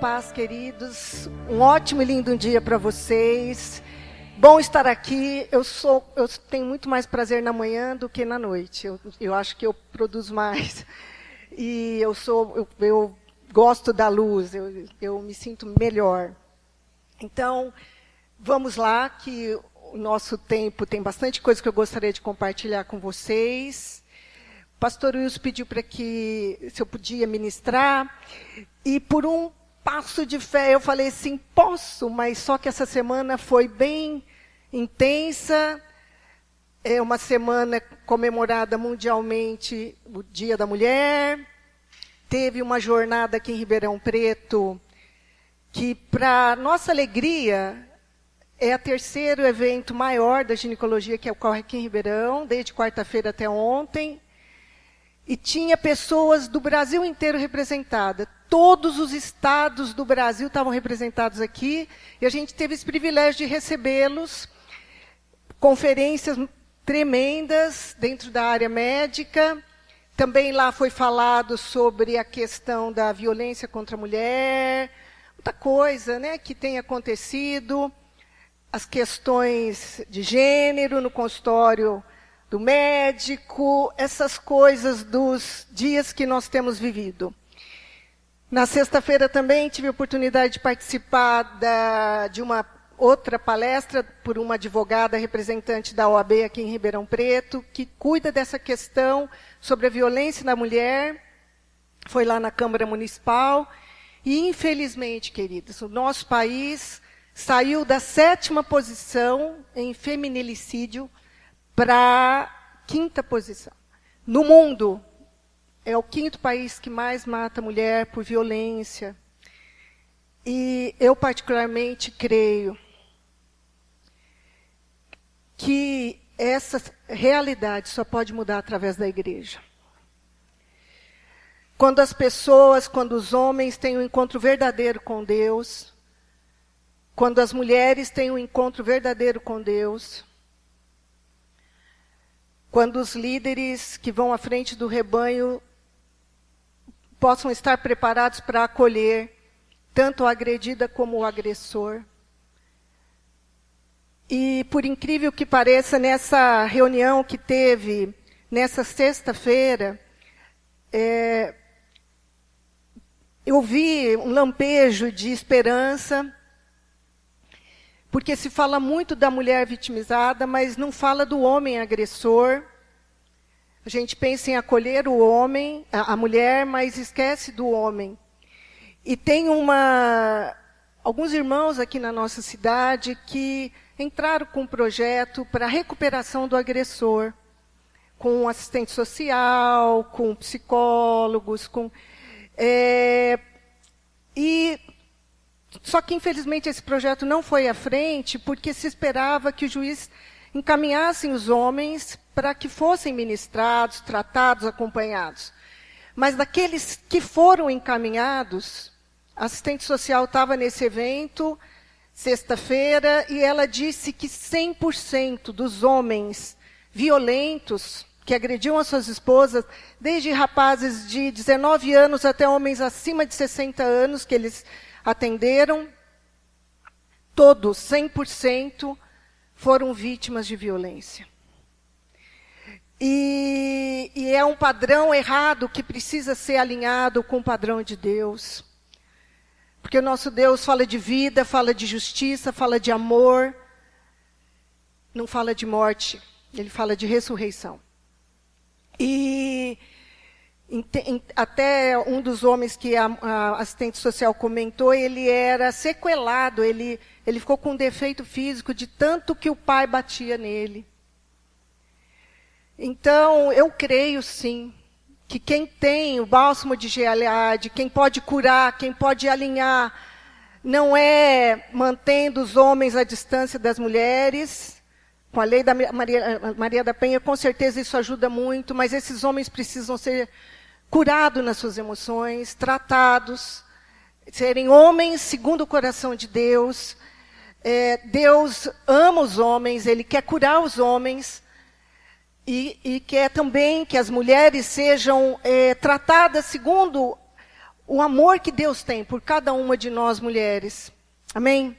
paz, queridos. Um ótimo e lindo dia para vocês. Bom estar aqui. Eu tenho muito mais prazer na manhã do que na noite. Eu acho que eu produzo mais. E eu gosto da luz, eu me sinto melhor. Então, vamos lá, que o nosso tempo tem bastante coisa que eu gostaria de compartilhar com vocês. O pastor Wilson pediu para se eu podia ministrar. E por um passo de fé, eu falei assim, posso, mas só que essa semana foi bem intensa. É uma semana comemorada mundialmente, o Dia da Mulher. Teve uma jornada aqui em Ribeirão Preto, que, para nossa alegria, é o terceiro evento maior da ginecologia que ocorre aqui em Ribeirão, desde quarta-feira até ontem. E tinha pessoas do Brasil inteiro representadas. Todos os estados do Brasil estavam representados aqui. E a gente teve esse privilégio de recebê-los. Conferências tremendas dentro da área médica. Também lá foi falado sobre a questão da violência contra a mulher. Muita coisa, né, que tem acontecido. As questões de gênero no consultório do médico, essas coisas dos dias que nós temos vivido. Na sexta-feira também tive a oportunidade de participar de uma outra palestra por uma advogada representante da OAB aqui em Ribeirão Preto, que cuida dessa questão sobre a violência na mulher. Foi lá na Câmara Municipal. E, infelizmente, queridos, o nosso país saiu da 7ª posição em feminicídio para a 5ª posição. No mundo, é o 5º país que mais mata mulher por violência. E eu, particularmente, creio que essa realidade só pode mudar através da igreja. Quando as pessoas, quando os homens têm um encontro verdadeiro com Deus, quando as mulheres têm um encontro verdadeiro com Deus, quando os líderes que vão à frente do rebanho possam estar preparados para acolher tanto a agredida como o agressor. E, por incrível que pareça, nessa reunião que teve nessa sexta-feira, eu vi um lampejo de esperança, porque se fala muito da mulher vitimizada, mas não fala do homem agressor. A gente pensa em acolher o homem, a mulher, mas esquece do homem. E tem alguns irmãos aqui na nossa cidade que entraram com um projeto para a recuperação do agressor, com assistente social, com psicólogos, só que, infelizmente, esse projeto não foi à frente, porque se esperava que o juiz encaminhasse os homens para que fossem ministrados, tratados, acompanhados. Mas daqueles que foram encaminhados, a assistente social estava nesse evento, sexta-feira, e ela disse que 100% dos homens violentos que agrediam as suas esposas, desde rapazes de 19 anos até homens acima de 60 anos, que eles atenderam, todos, 100%, foram vítimas de violência. E é um padrão errado que precisa ser alinhado com o padrão de Deus. Porque o nosso Deus fala de vida, fala de justiça, fala de amor, não fala de morte, ele fala de ressurreição. E até um dos homens que a assistente social comentou, ele era sequelado, ele ficou com um defeito físico de tanto que o pai batia nele. Então, eu creio sim, que quem tem o bálsamo de Gileade, quem pode curar, quem pode alinhar, não é mantendo os homens à distância das mulheres. Com a lei da Maria da Penha, com certeza isso ajuda muito, mas esses homens precisam ser curados nas suas emoções, tratados, serem homens segundo o coração de Deus. Deus ama os homens, Ele quer curar os homens, e quer também que as mulheres sejam tratadas segundo o amor que Deus tem por cada uma de nós mulheres. Amém?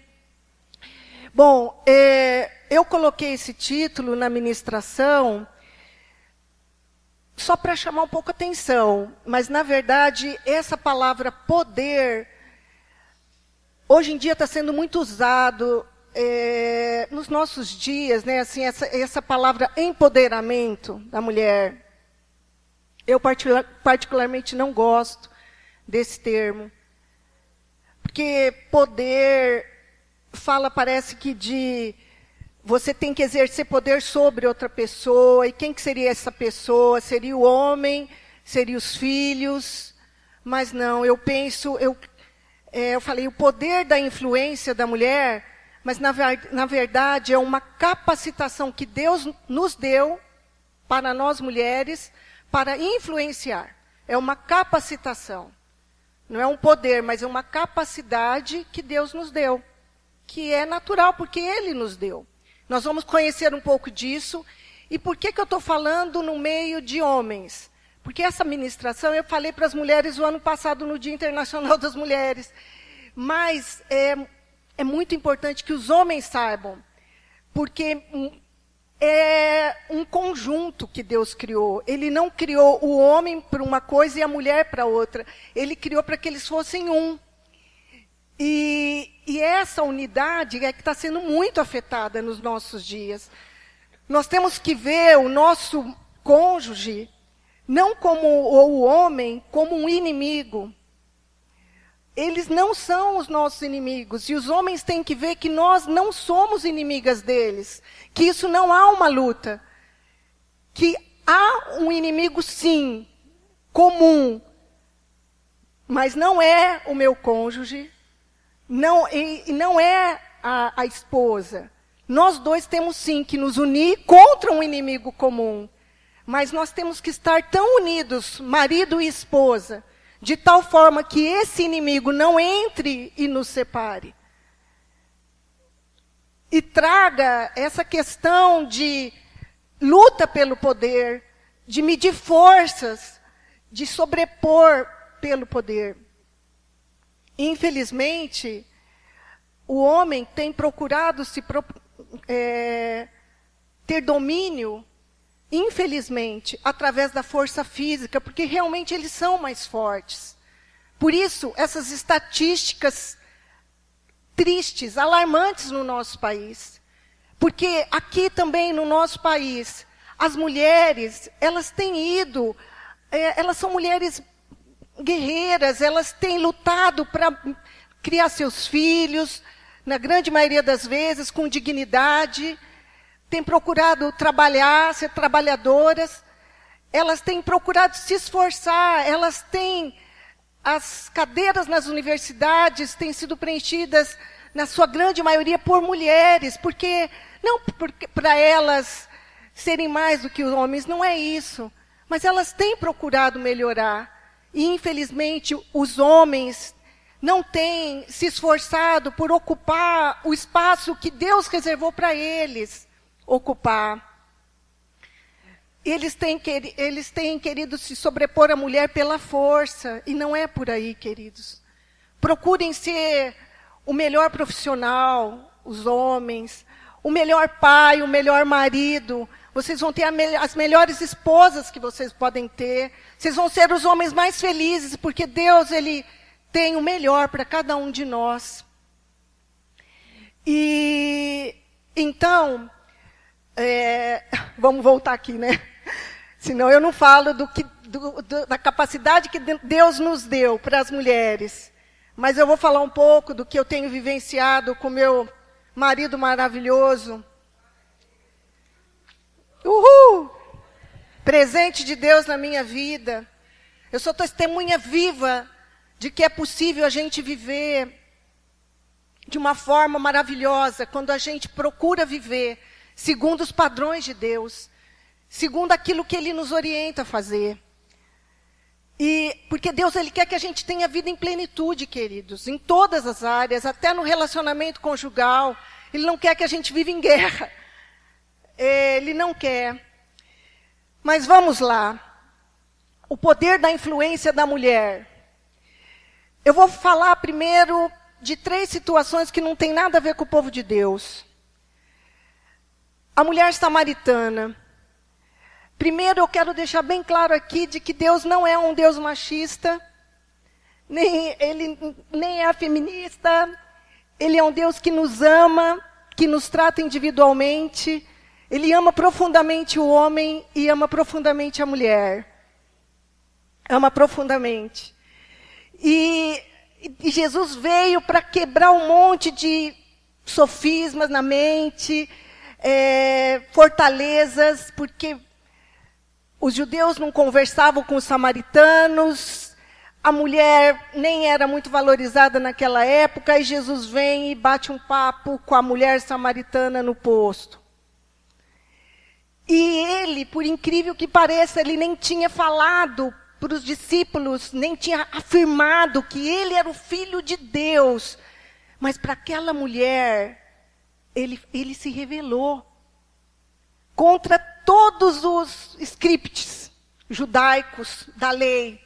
Bom, eu coloquei esse título na ministração só para chamar um pouco a atenção, mas na verdade essa palavra poder, hoje em dia está sendo muito usado nos nossos dias, né? Assim, essa palavra empoderamento da mulher. Eu particularmente não gosto desse termo, porque poder parece que você tem que exercer poder sobre outra pessoa, e quem que seria essa pessoa? Seria o homem, seria os filhos, mas não, eu falei o poder da influência da mulher, mas na verdade é uma capacitação que Deus nos deu para nós mulheres, para influenciar. É uma capacitação. Não é um poder, mas é uma capacidade que Deus nos deu, que é natural, porque Ele nos deu. Nós vamos conhecer um pouco disso. E por que eu estou falando no meio de homens? Porque essa ministração eu falei para as mulheres o ano passado, no Dia Internacional das Mulheres. Mas é muito importante que os homens saibam, porque é um conjunto que Deus criou. Ele não criou o homem para uma coisa e a mulher para outra. Ele criou para que eles fossem um. E essa unidade é que está sendo muito afetada nos nossos dias. Nós temos que ver o nosso cônjuge, não como ou o homem, como um inimigo. Eles não são os nossos inimigos. E os homens têm que ver que nós não somos inimigas deles. Que isso não há uma luta. Que há um inimigo, sim, comum. Mas não é o meu cônjuge. Não é a esposa. Nós dois temos, sim, que nos unir contra um inimigo comum. Mas nós temos que estar tão unidos, marido e esposa, de tal forma que esse inimigo não entre e nos separe. E traga essa questão de luta pelo poder, de medir forças, de sobrepor pelo poder. Infelizmente, o homem tem procurado ter domínio, infelizmente, através da força física, porque realmente eles são mais fortes. Por isso, essas estatísticas tristes, alarmantes no nosso país. Porque aqui também no nosso país, as mulheres, elas têm ido, elas são mulheres guerreiras, elas têm lutado para criar seus filhos, na grande maioria das vezes, com dignidade, têm procurado trabalhar, ser trabalhadoras, elas têm procurado se esforçar, elas têm, as cadeiras nas universidades têm sido preenchidas, na sua grande maioria, por mulheres, porque, não para elas serem mais do que os homens, não é isso, mas elas têm procurado melhorar. E, infelizmente, os homens não têm se esforçado por ocupar o espaço que Deus reservou para eles ocupar. Eles têm querido se sobrepor à mulher pela força, e não é por aí, queridos. Procurem ser o melhor profissional, os homens, o melhor pai, o melhor marido. Vocês vão ter as melhores esposas que vocês podem ter. Vocês vão ser os homens mais felizes, porque Deus, Ele tem o melhor para cada um de nós. E, então, vamos voltar aqui, né? Senão eu não falo da capacidade que Deus nos deu para as mulheres. Mas eu vou falar um pouco do que eu tenho vivenciado com meu marido maravilhoso. Uhul! Presente de Deus na minha vida. Eu sou testemunha viva de que é possível a gente viver de uma forma maravilhosa, quando a gente procura viver segundo os padrões de Deus, segundo aquilo que Ele nos orienta a fazer. E porque Deus, Ele quer que a gente tenha vida em plenitude, queridos, em todas as áreas, até no relacionamento conjugal. Ele não quer que a gente viva em guerra. Ele não quer. Mas vamos lá. O poder da influência da mulher. Eu vou falar primeiro de 3 situações que não tem nada a ver com o povo de Deus. A mulher samaritana. Primeiro, eu quero deixar bem claro aqui de que Deus não é um Deus machista, ele nem é feminista. Ele é um Deus que nos ama, que nos trata individualmente. Ele ama profundamente o homem e ama profundamente a mulher. Ama profundamente. E Jesus veio para quebrar um monte de sofismas na mente, fortalezas, porque os judeus não conversavam com os samaritanos, a mulher nem era muito valorizada naquela época, e Jesus vem e bate um papo com a mulher samaritana no posto. E ele, por incrível que pareça, ele nem tinha falado para os discípulos, nem tinha afirmado que ele era o Filho de Deus. Mas para aquela mulher, ele se revelou contra todos os scripts judaicos da lei.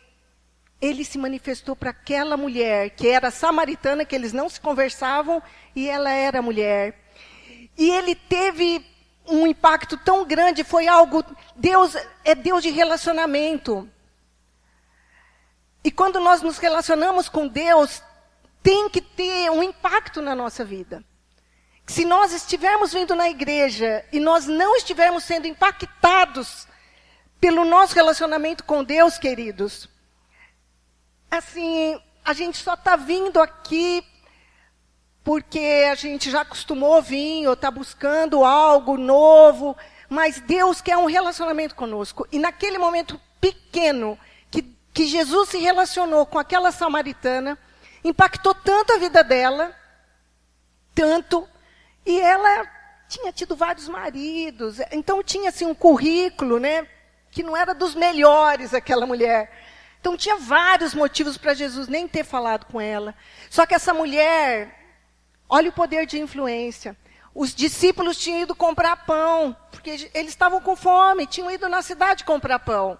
Ele se manifestou para aquela mulher, que era samaritana, que eles não se conversavam, e ela era mulher. E ele teve um impacto tão grande, foi algo... Deus é Deus de relacionamento. E quando nós nos relacionamos com Deus, tem que ter um impacto na nossa vida. Se nós estivermos vindo na igreja e nós não estivermos sendo impactados pelo nosso relacionamento com Deus, queridos, assim, a gente só está vindo aqui porque a gente já acostumou vir ou está buscando algo novo, mas Deus quer um relacionamento conosco. E naquele momento pequeno que Jesus se relacionou com aquela samaritana, impactou tanto a vida dela, tanto, e ela tinha tido vários maridos, então tinha assim um currículo, né, que não era dos melhores, aquela mulher. Então tinha vários motivos para Jesus nem ter falado com ela. Só que essa mulher, olha o poder de influência. Os discípulos tinham ido comprar pão, porque eles estavam com fome, tinham ido na cidade comprar pão.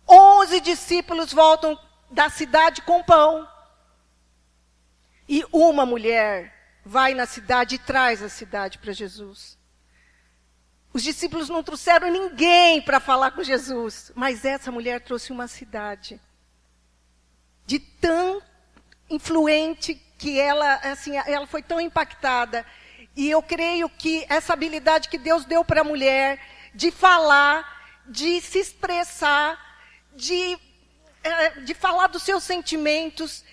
11 discípulos voltam da cidade com pão. E uma mulher vai na cidade e traz a cidade para Jesus. Os discípulos não trouxeram ninguém para falar com Jesus, mas essa mulher trouxe uma cidade. De tão influente que ela, assim, ela foi tão impactada. E eu creio que essa habilidade que Deus deu para a mulher, de falar, de se expressar, de falar dos seus sentimentos,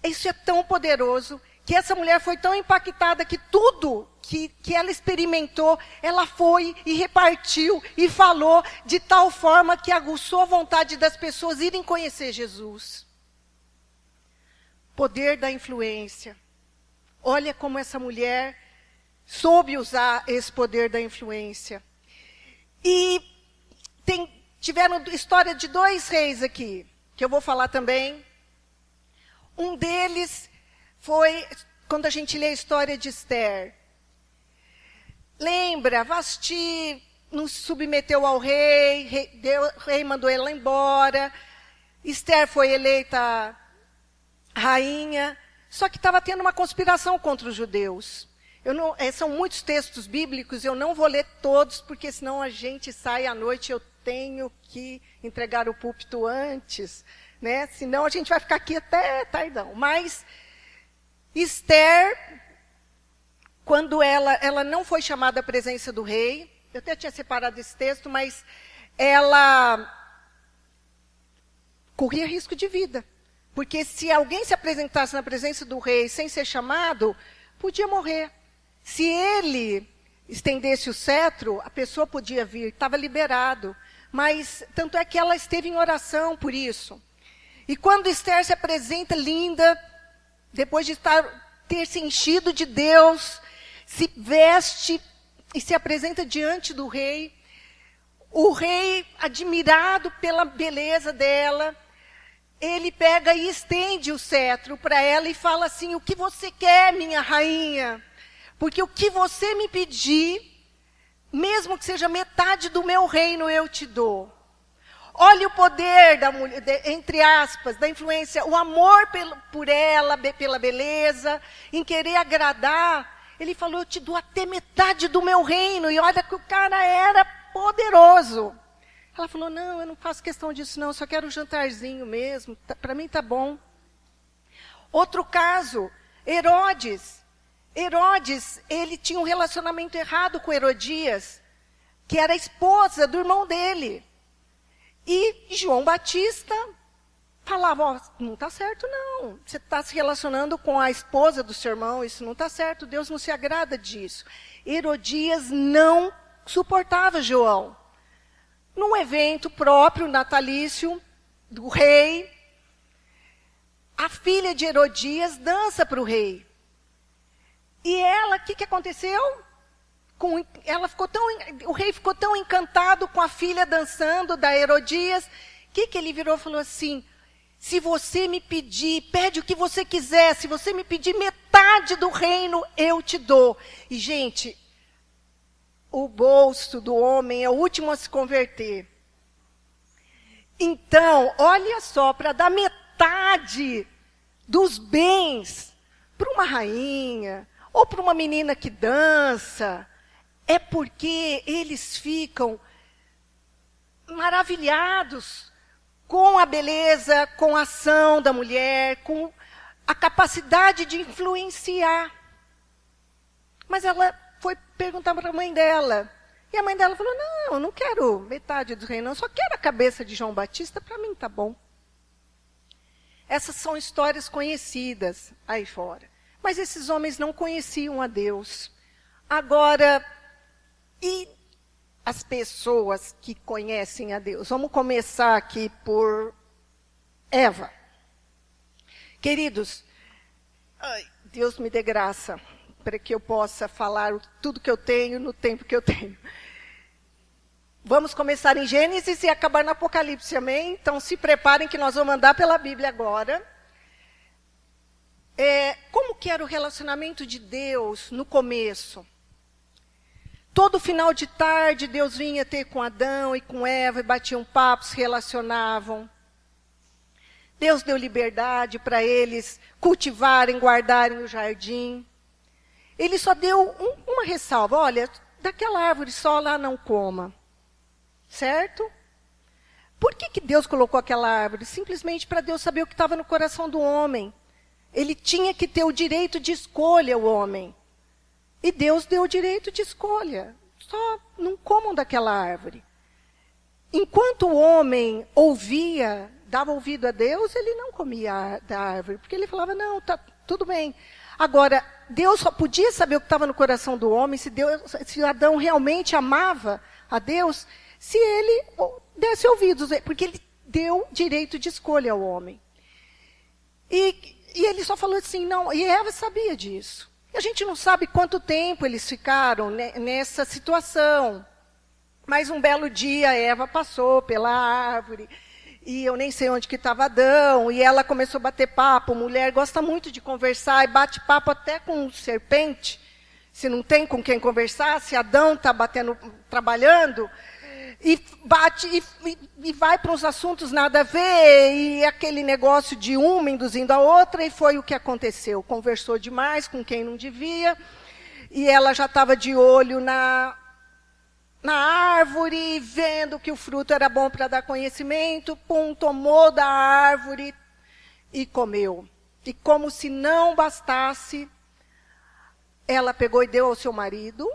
isso é tão poderoso, que essa mulher foi tão impactada que tudo que ela experimentou, ela foi e repartiu e falou de tal forma que aguçou a vontade das pessoas irem conhecer Jesus. Poder da influência. Olha como essa mulher soube usar esse poder da influência. E tiveram história de 2 reis aqui, que eu vou falar também. Um deles foi quando a gente lê a história de Esther. Lembra, Vasti não se submeteu ao rei, o rei mandou ela embora. Esther foi eleita rainha, só que estava tendo uma conspiração contra os judeus. São muitos textos bíblicos, eu não vou ler todos, porque senão a gente sai à noite, eu tenho que entregar o púlpito antes, né? Senão a gente vai ficar aqui até tardão. Mas Esther, quando ela não foi chamada à presença do rei, eu até tinha separado esse texto, mas ela corria risco de vida. Porque se alguém se apresentasse na presença do rei sem ser chamado, podia morrer. Se ele estendesse o cetro, a pessoa podia vir, estava liberado. Mas, tanto é que ela esteve em oração por isso. E quando Esther se apresenta linda, depois de ter se enchido de Deus, se veste e se apresenta diante do rei, o rei, admirado pela beleza dela, ele pega e estende o cetro para ela e fala assim: o que você quer, minha rainha? Porque o que você me pedir, mesmo que seja metade do meu reino, eu te dou. Olha o poder da mulher, entre aspas, da influência, o amor por ela, pela beleza, em querer agradar. Ele falou, eu te dou até metade do meu reino. E olha que o cara era poderoso. Ela falou, não, eu não faço questão disso não, só quero um jantarzinho mesmo, para mim tá bom. Outro caso, Herodes. Herodes, ele tinha um relacionamento errado com Herodias, que era a esposa do irmão dele. E João Batista falava, ó, não está certo não, você está se relacionando com a esposa do seu irmão, isso não está certo, Deus não se agrada disso. Herodias não suportava João. Num evento próprio, natalício, do rei, a filha de Herodias dança para o rei. E ela, o que aconteceu? O rei ficou tão encantado com a filha dançando da Herodias, que ele virou e falou assim, se você me pedir, pede o que você quiser, se você me pedir metade do reino, eu te dou. E, gente, o bolso do homem é o último a se converter. Então, olha só, para dar metade dos bens para uma rainha, ou para uma menina que dança, é porque eles ficam maravilhados com a beleza, com a ação da mulher, com a capacidade de influenciar. Mas ela foi perguntar para a mãe dela. E a mãe dela falou, não, eu não quero metade do reino, eu só quero a cabeça de João Batista, para mim tá bom. Essas são histórias conhecidas aí fora. Mas esses homens não conheciam a Deus. Agora, e as pessoas que conhecem a Deus? Vamos começar aqui por Eva. Queridos, Deus me dê graça para que eu possa falar tudo que eu tenho no tempo que eu tenho. Vamos começar em Gênesis e acabar no Apocalipse, amém? Então se preparem que nós vamos andar pela Bíblia agora. Como que era o relacionamento de Deus no começo? Todo final de tarde, Deus vinha ter com Adão e com Eva, e batiam papo, se relacionavam. Deus deu liberdade para eles cultivarem, guardarem o jardim. Ele só deu uma ressalva, olha, daquela árvore só lá não coma. Certo? Por que Deus colocou aquela árvore? Simplesmente para Deus saber o que estava no coração do homem. Ele tinha que ter o direito de escolha, o homem. E Deus deu o direito de escolha. Só não comam daquela árvore. Enquanto o homem ouvia, dava ouvido a Deus, ele não comia da árvore. Porque ele falava, não, tá tudo bem. Agora, Deus só podia saber o que estava no coração do homem, se Adão realmente amava a Deus, se ele desse ouvidos. Porque ele deu direito de escolha ao homem. E ele só falou assim, não, e Eva sabia disso. A gente não sabe quanto tempo eles ficaram nessa situação. Mas um belo dia, Eva passou pela árvore, e eu nem sei onde que estava Adão, e ela começou a bater papo. Mulher gosta muito de conversar, e bate papo até com serpente. Se não tem com quem conversar, se Adão está trabalhando, e bate e vai para uns assuntos nada a ver, e aquele negócio de uma induzindo a outra, e foi o que aconteceu. Conversou demais com quem não devia, e ela já estava de olho na árvore, vendo que o fruto era bom para dar conhecimento, tomou da árvore e comeu. E como se não bastasse, ela pegou e deu ao seu marido,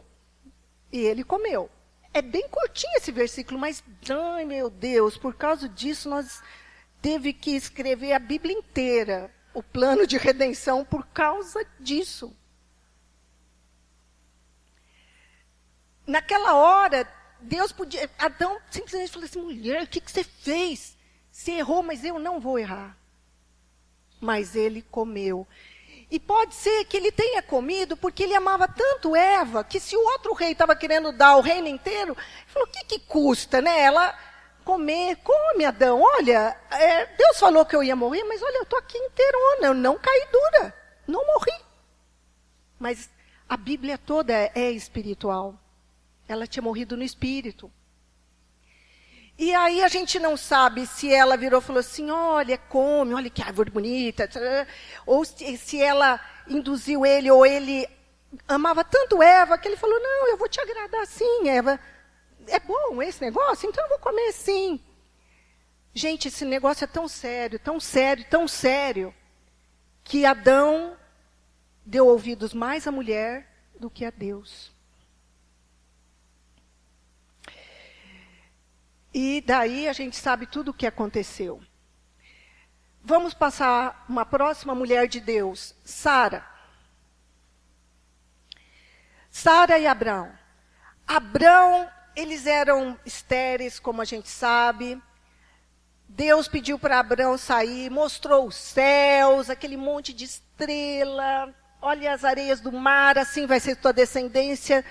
e ele comeu. É bem curtinho esse versículo, mas, ai meu Deus, por causa disso nós teve que escrever a Bíblia inteira, o plano de redenção por causa disso. Naquela hora, Adão simplesmente falou assim, mulher, o que você fez? Você errou, mas eu não vou errar. Mas ele comeu. E pode ser que ele tenha comido porque ele amava tanto Eva, que se o outro rei estava querendo dar o reino inteiro, ele falou, o que custa, né? Ela come Adão, olha, Deus falou que eu ia morrer, mas olha, eu estou aqui inteirona, eu não caí dura, não morri. Mas a Bíblia toda é espiritual. Ela tinha morrido no espírito. E aí a gente não sabe se ela virou e falou assim, olha, come, olha que árvore bonita. Ou se ela induziu ele, ou ele amava tanto Eva, que ele falou, não, eu vou te agradar sim, Eva. É bom esse negócio? Então eu vou comer sim. Gente, esse negócio é tão sério, tão sério, tão sério, que Adão deu ouvidos mais à mulher do que a Deus. E daí a gente sabe tudo o que aconteceu. Vamos passar uma próxima mulher de Deus, Sara. Sara e Abrão. Abrão, eles eram estéreis, como a gente sabe. Deus pediu para Abrão sair, mostrou os céus, aquele monte de estrela. Olha as areias do mar, assim vai ser tua descendência.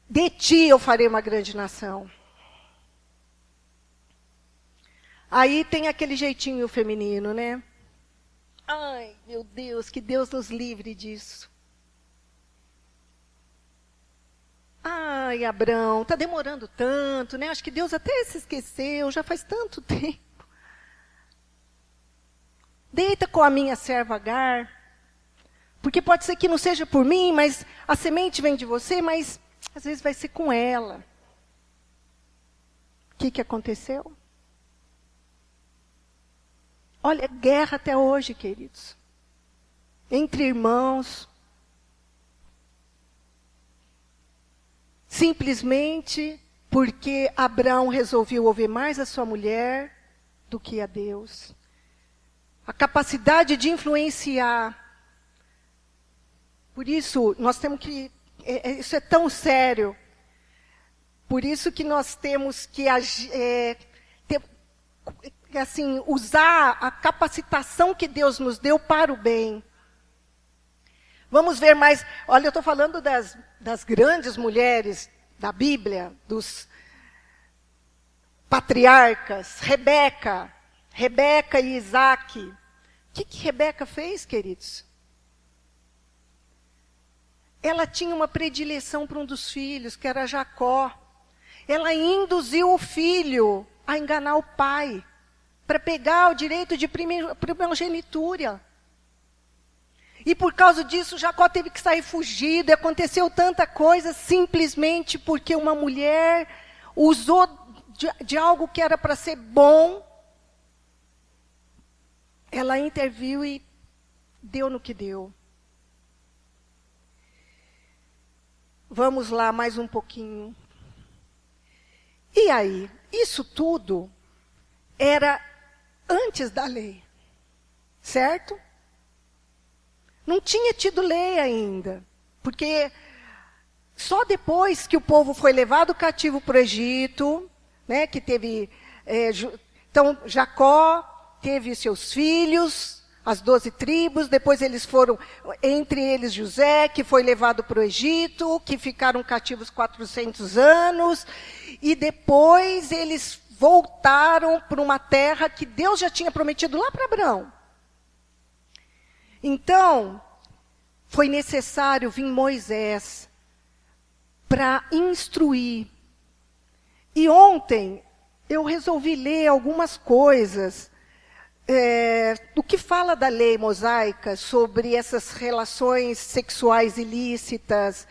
De ti eu farei uma grande nação. Aí tem aquele jeitinho feminino, né? Ai, meu Deus, que Deus nos livre disso. Ai, Abrão, está demorando tanto, né? Acho que Deus até se esqueceu, já faz tanto tempo. Deita com a minha serva Agar, porque pode ser que não seja por mim, mas a semente vem de você, mas às vezes vai ser com ela. O que aconteceu? Olha, guerra até hoje, queridos. Entre irmãos. Simplesmente porque Abrão resolveu ouvir mais a sua mulher do que a Deus. A capacidade de influenciar. Por isso, nós temos que... Isso é tão sério. Por isso que nós temos que assim, usar a capacitação que Deus nos deu para o bem. Vamos ver mais. Olha, eu estou falando das grandes mulheres da Bíblia, dos patriarcas, Rebeca e Isaac. O que Rebeca fez, queridos? Ela tinha uma predileção para um dos filhos, que era Jacó. Ela induziu o filho a enganar o pai, para pegar o direito de primogenitura. E por causa disso, Jacó teve que sair fugido, e aconteceu tanta coisa, simplesmente porque uma mulher usou de algo que era para ser bom, ela interviu e deu no que deu. Vamos lá mais um pouquinho. E aí, isso tudo era antes da lei, certo? Não tinha tido lei ainda, porque só depois que o povo foi levado cativo para o Egito, né, que teve... então, Jacó teve seus filhos, as 12 tribos, depois eles foram, entre eles José, que foi levado para o Egito, que ficaram cativos 400 anos, e depois eles voltaram para uma terra que Deus já tinha prometido lá para Abraão. Então, foi necessário vir Moisés para instruir. E ontem eu resolvi ler algumas coisas do que fala da lei mosaica sobre essas relações sexuais ilícitas,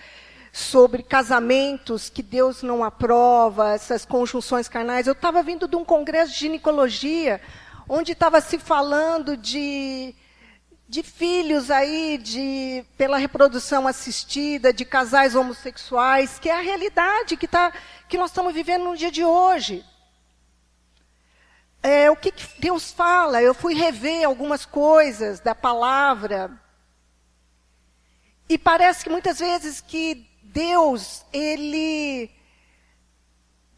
sobre casamentos que Deus não aprova, essas conjunções carnais. Eu estava vindo de um congresso de ginecologia, onde estava se falando de filhos aí, pela reprodução assistida, de casais homossexuais, que é a realidade que nós estamos vivendo no dia de hoje. O que Deus fala? Eu fui rever algumas coisas da palavra, e parece que muitas vezes que Deus, ele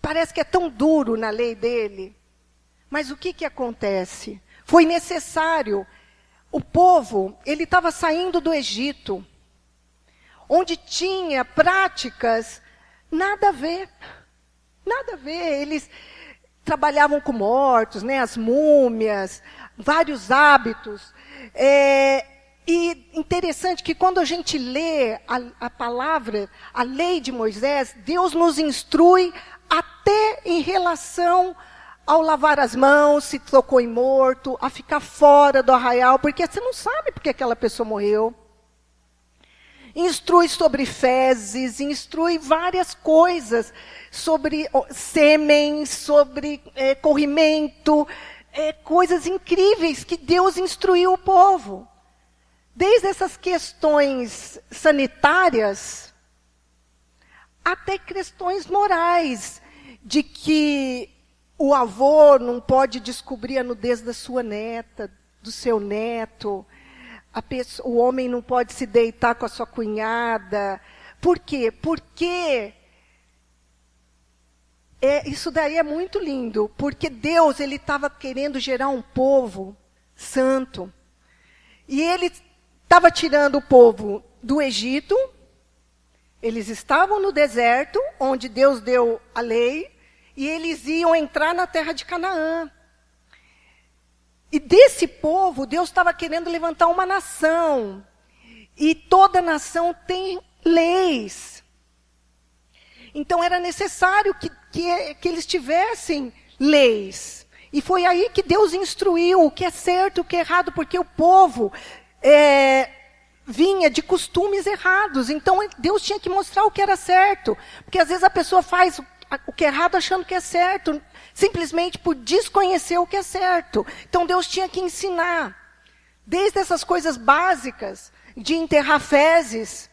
parece que é tão duro na lei dele. Mas o que acontece? Foi necessário. O povo, ele estava saindo do Egito, onde tinha práticas nada a ver. Nada a ver. Eles trabalhavam com mortos, né, as múmias, vários hábitos. E interessante que quando a gente lê a palavra, a lei de Moisés, Deus nos instrui até em relação ao lavar as mãos, se tocou em morto, a ficar fora do arraial, porque você não sabe porque aquela pessoa morreu. Instrui sobre fezes, instrui várias coisas, sobre sêmen, sobre corrimento, coisas incríveis que Deus instruiu o povo. Desde essas questões sanitárias, até questões morais, de que o avô não pode descobrir a nudez da sua neta, do seu neto, o homem não pode se deitar com a sua cunhada. Por quê? Porque isso daí é muito lindo, porque Deus ele estava querendo gerar um povo santo. E ele estava tirando o povo do Egito, eles estavam no deserto, onde Deus deu a lei, e eles iam entrar na terra de Canaã. E desse povo, Deus estava querendo levantar uma nação. E toda nação tem leis. Então era necessário que eles tivessem leis. E foi aí que Deus instruiu o que é certo e o que é errado, porque o povo vinha de costumes errados. Então Deus tinha que mostrar o que era certo. Porque às vezes a pessoa faz o que é errado achando que é certo, simplesmente por desconhecer o que é certo. Então Deus tinha que ensinar, desde essas coisas básicas, de enterrar fezes,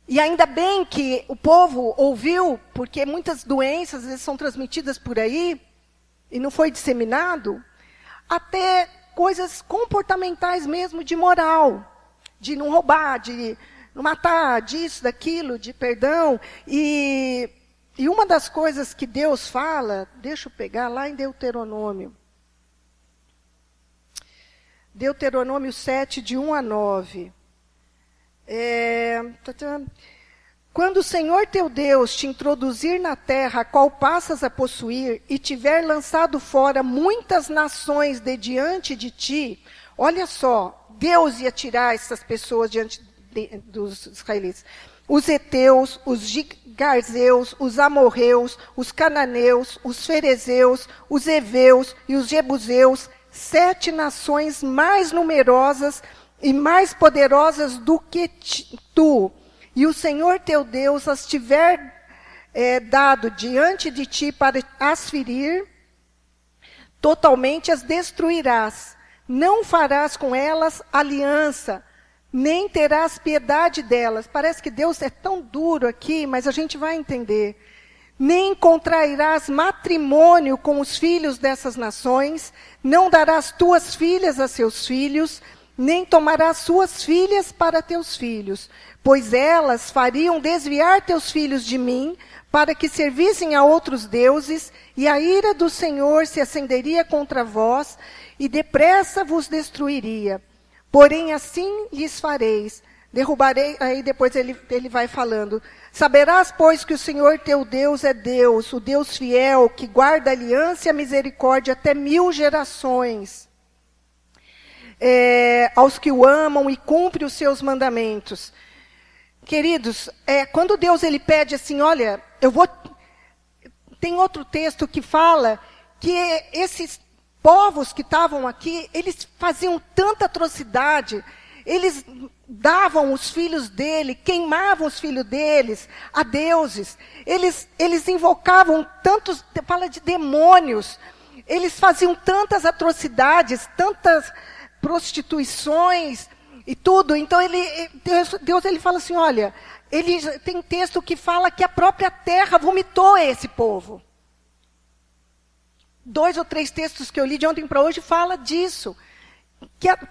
e ainda bem que o povo ouviu, porque muitas doenças às vezes são transmitidas por aí, e não foi disseminado, até coisas comportamentais mesmo, de moral, de não roubar, de não matar, disso, daquilo, de perdão. E uma das coisas que Deus fala, deixa eu pegar lá em Deuteronômio. Deuteronômio 7, de 1 a 9. Quando o Senhor teu Deus te introduzir na terra a qual passas a possuir, e tiver lançado fora muitas nações de diante de ti, olha só, Deus ia tirar essas pessoas diante dos israelitas. Os heteus, os girgazeus, os amorreus, os cananeus, os ferezeus, os heveus e os jebuseus, 7 nações mais numerosas e mais poderosas do que tu. E o Senhor teu Deus as tiver dado diante de ti para as ferir, totalmente as destruirás. Não farás com elas aliança, nem terás piedade delas. Parece que Deus é tão duro aqui, mas a gente vai entender. Nem contrairás matrimônio com os filhos dessas nações, não darás tuas filhas a seus filhos, nem tomarás suas filhas para teus filhos, pois elas fariam desviar teus filhos de mim, para que servissem a outros deuses, e a ira do Senhor se acenderia contra vós, e depressa vos destruiria. Porém, assim lhes fareis. Derrubarei, aí depois ele vai falando. Saberás, pois, que o Senhor teu Deus é Deus, o Deus fiel, que guarda a aliança e a misericórdia até 1000 gerações. Aos que o amam e cumpre os seus mandamentos. Queridos, quando Deus ele pede assim, olha, tem outro texto que fala que esses povos que estavam aqui, eles faziam tanta atrocidade, eles davam os filhos dele, queimavam os filhos deles a deuses, eles invocavam tantos, fala de demônios, eles faziam tantas atrocidades, tantas prostituições e tudo. Então Deus ele fala assim, olha, tem texto que fala que a própria terra vomitou esse povo. 2 ou 3 textos que eu li de ontem para hoje fala disso,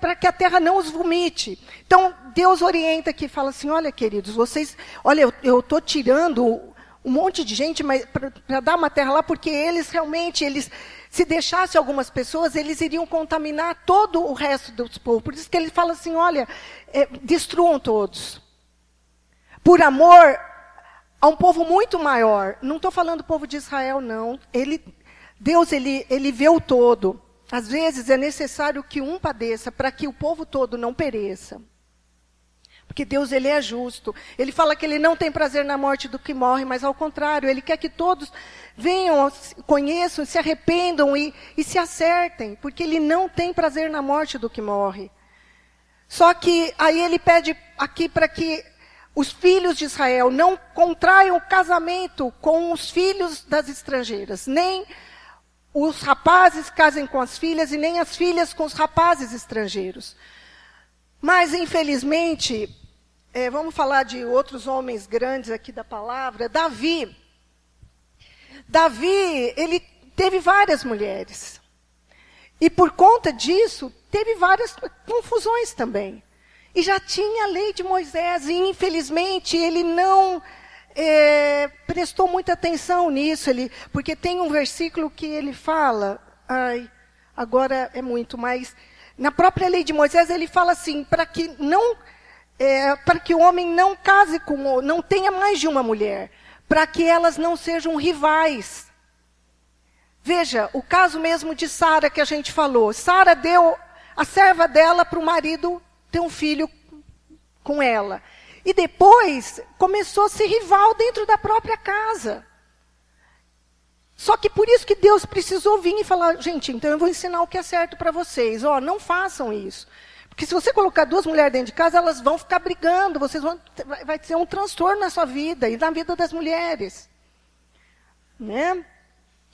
para que a terra não os vomite. Então, Deus orienta aqui, fala assim, olha, queridos, vocês, olha, eu estou tirando um monte de gente para dar uma terra lá, porque eles realmente, se deixasse algumas pessoas, eles iriam contaminar todo o resto dos povos. Por isso que ele fala assim, olha, destruam todos. Por amor a um povo muito maior. Não estou falando do povo de Israel, não. Deus, ele vê o todo. Às vezes é necessário que um padeça para que o povo todo não pereça. Porque Deus, ele é justo. Ele fala que ele não tem prazer na morte do que morre, mas ao contrário, ele quer que todos venham, conheçam, se arrependam e se acertem, porque ele não tem prazer na morte do que morre. Só que aí ele pede aqui para que os filhos de Israel não contraiam casamento com os filhos das estrangeiras, nem os rapazes casem com as filhas e nem as filhas com os rapazes estrangeiros. Mas, infelizmente, vamos falar de outros homens grandes aqui da palavra. Davi, ele teve várias mulheres. E por conta disso, teve várias confusões também. E já tinha a lei de Moisés, e infelizmente ele não prestou muita atenção nisso. Porque tem um versículo que ele fala, agora é muito, mas na própria lei de Moisés ele fala assim, para que o homem não case não tenha mais de uma mulher, para que elas não sejam rivais. Veja, o caso mesmo de Sara que a gente falou. Sara deu a serva dela para o marido ter um filho com ela. E depois começou a ser rival dentro da própria casa. Só que por isso que Deus precisou vir e falar, gente, então eu vou ensinar o que é certo para vocês. Não façam isso. Porque se você colocar duas mulheres dentro de casa, elas vão ficar brigando, vai ser um transtorno na sua vida e na vida das mulheres. Né?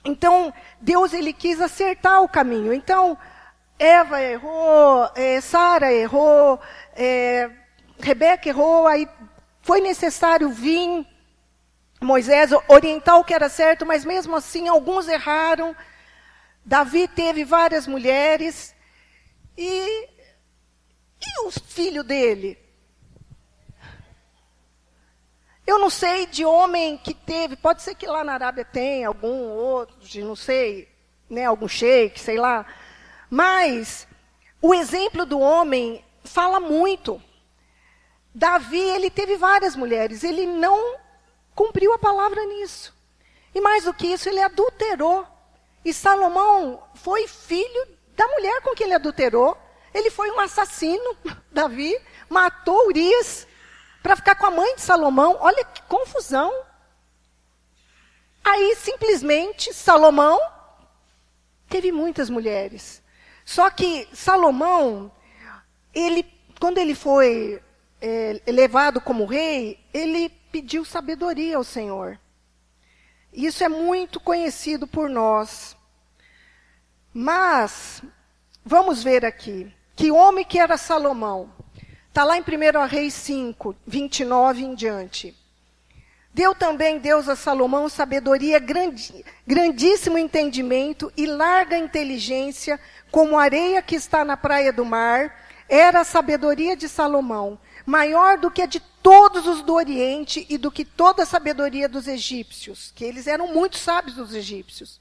Então, Deus, ele quis acertar o caminho. Então, Eva errou, Sara errou, Rebeca errou, aí foi necessário vir Moisés orientar o que era certo, mas mesmo assim alguns erraram. Davi teve várias mulheres e o filho dele? Eu não sei de homem que teve, pode ser que lá na Arábia tenha algum outro, não sei, né, algum sheik, sei lá. Mas o exemplo do homem fala muito. Davi, ele teve várias mulheres, ele não cumpriu a palavra nisso. E mais do que isso, ele adulterou. E Salomão foi filho da mulher com quem ele adulterou. Ele foi um assassino, Davi, matou Urias para ficar com a mãe de Salomão. Olha que confusão. Aí, simplesmente, Salomão teve muitas mulheres. Só que Salomão, quando ele foi levado como rei, ele pediu sabedoria ao Senhor. Isso é muito conhecido por nós. Mas, vamos ver aqui. Que homem que era Salomão? Está lá em 1 Reis 5, 29 em diante. Deu também Deus a Salomão sabedoria, grandíssimo entendimento e larga inteligência, como a areia que está na praia do mar. Era a sabedoria de Salomão, maior do que a de todos os do Oriente e do que toda a sabedoria dos egípcios, que eles eram muito sábios, os egípcios.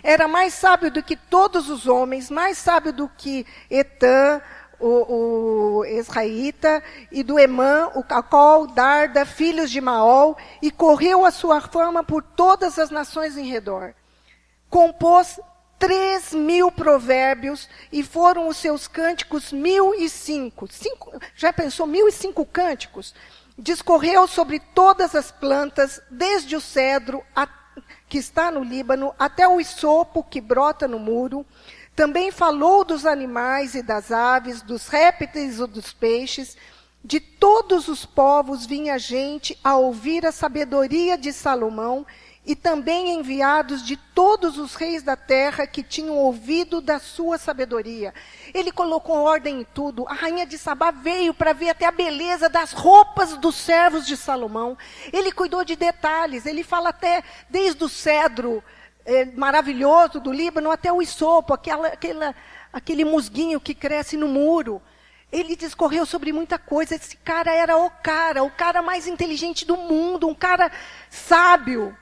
Era mais sábio do que todos os homens, mais sábio do que Etã, o israelita, e do Emã, o Cacol, Darda, filhos de Maol, e correu a sua fama por todas as nações em redor. Compôs 3.000 provérbios, e foram os seus cânticos 1.005. Já pensou 1.005 cânticos? Discorreu sobre todas as plantas, desde o cedro que está no Líbano, até o isopo que brota no muro. Também falou dos animais e das aves, dos répteis e dos peixes. De todos os povos vinha gente a ouvir a sabedoria de Salomão, e também enviados de todos os reis da terra que tinham ouvido da sua sabedoria. Ele colocou ordem em tudo. A rainha de Sabá veio para ver até a beleza das roupas dos servos de Salomão. Ele cuidou de detalhes. Ele fala até desde o cedro maravilhoso do Líbano até o isopo, aquele musguinho que cresce no muro. Ele discorreu sobre muita coisa. Esse cara era o cara mais inteligente do mundo, um cara sábio.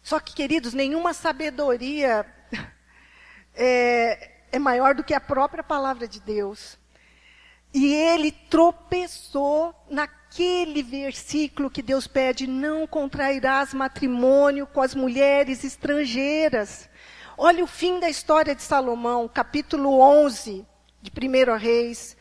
Só que, queridos, nenhuma sabedoria é maior do que a própria palavra de Deus. E ele tropeçou naquele versículo que Deus pede: não contrairás matrimônio com as mulheres estrangeiras. Olha o fim da história de Salomão, capítulo 11 de 1 Reis.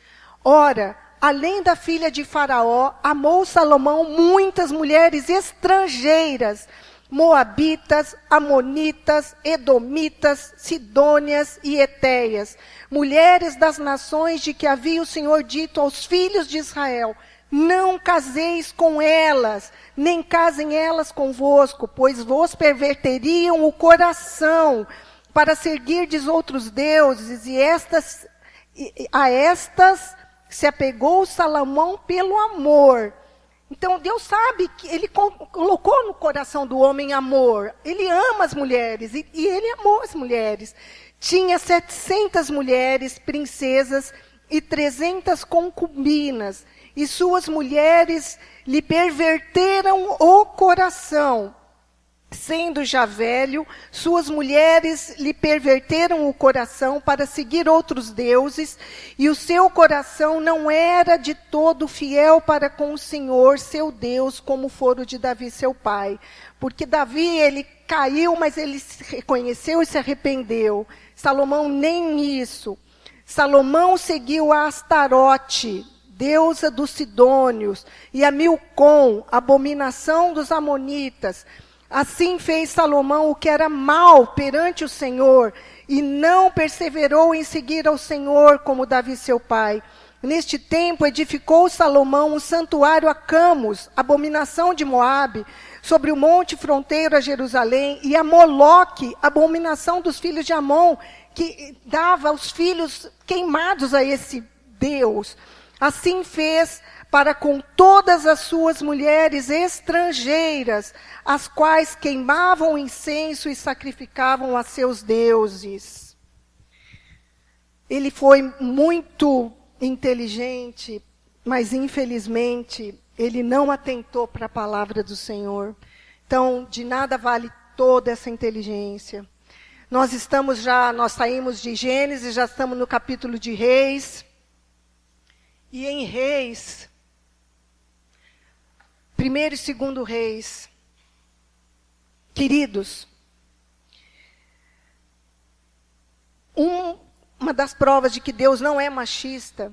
Ora, além da filha de Faraó, amou Salomão muitas mulheres estrangeiras, moabitas, amonitas, edomitas, sidônias e etéias, mulheres das nações de que havia o Senhor dito aos filhos de Israel: não caseis com elas, nem casem elas convosco, pois vos perverteriam o coração para seguirdes outros deuses, a estas se apegou Salomão pelo amor. Então, Deus sabe que Ele colocou no coração do homem amor. Ele ama as mulheres, e Ele amou as mulheres. Tinha 700 mulheres, princesas, e 300 concubinas. E suas mulheres lhe perverteram o coração. Sendo já velho, suas mulheres lhe perverteram o coração para seguir outros deuses, e o seu coração não era de todo fiel para com o Senhor, seu Deus, como fora o de Davi, seu pai. Porque Davi, ele caiu, mas ele se reconheceu e se arrependeu. Salomão nem isso. Salomão seguiu a Astarote, deusa dos Sidônios, e a Milcom, abominação dos Amonitas. Assim fez Salomão o que era mal perante o Senhor, e não perseverou em seguir ao Senhor como Davi seu pai. Neste tempo edificou Salomão um santuário a Camus, abominação de Moabe, sobre o monte fronteiro a Jerusalém, e a Moloque, abominação dos filhos de Amon, que dava os filhos queimados a esse Deus. Assim fez para com todas as suas mulheres estrangeiras, as quais queimavam incenso e sacrificavam a seus deuses. Ele foi muito inteligente, mas infelizmente ele não atentou para a palavra do Senhor. Então, de nada vale toda essa inteligência. Nós saímos de Gênesis, já estamos no capítulo de Reis. E em Reis, 1º e 2º Reis, queridos, uma das provas de que Deus não é machista,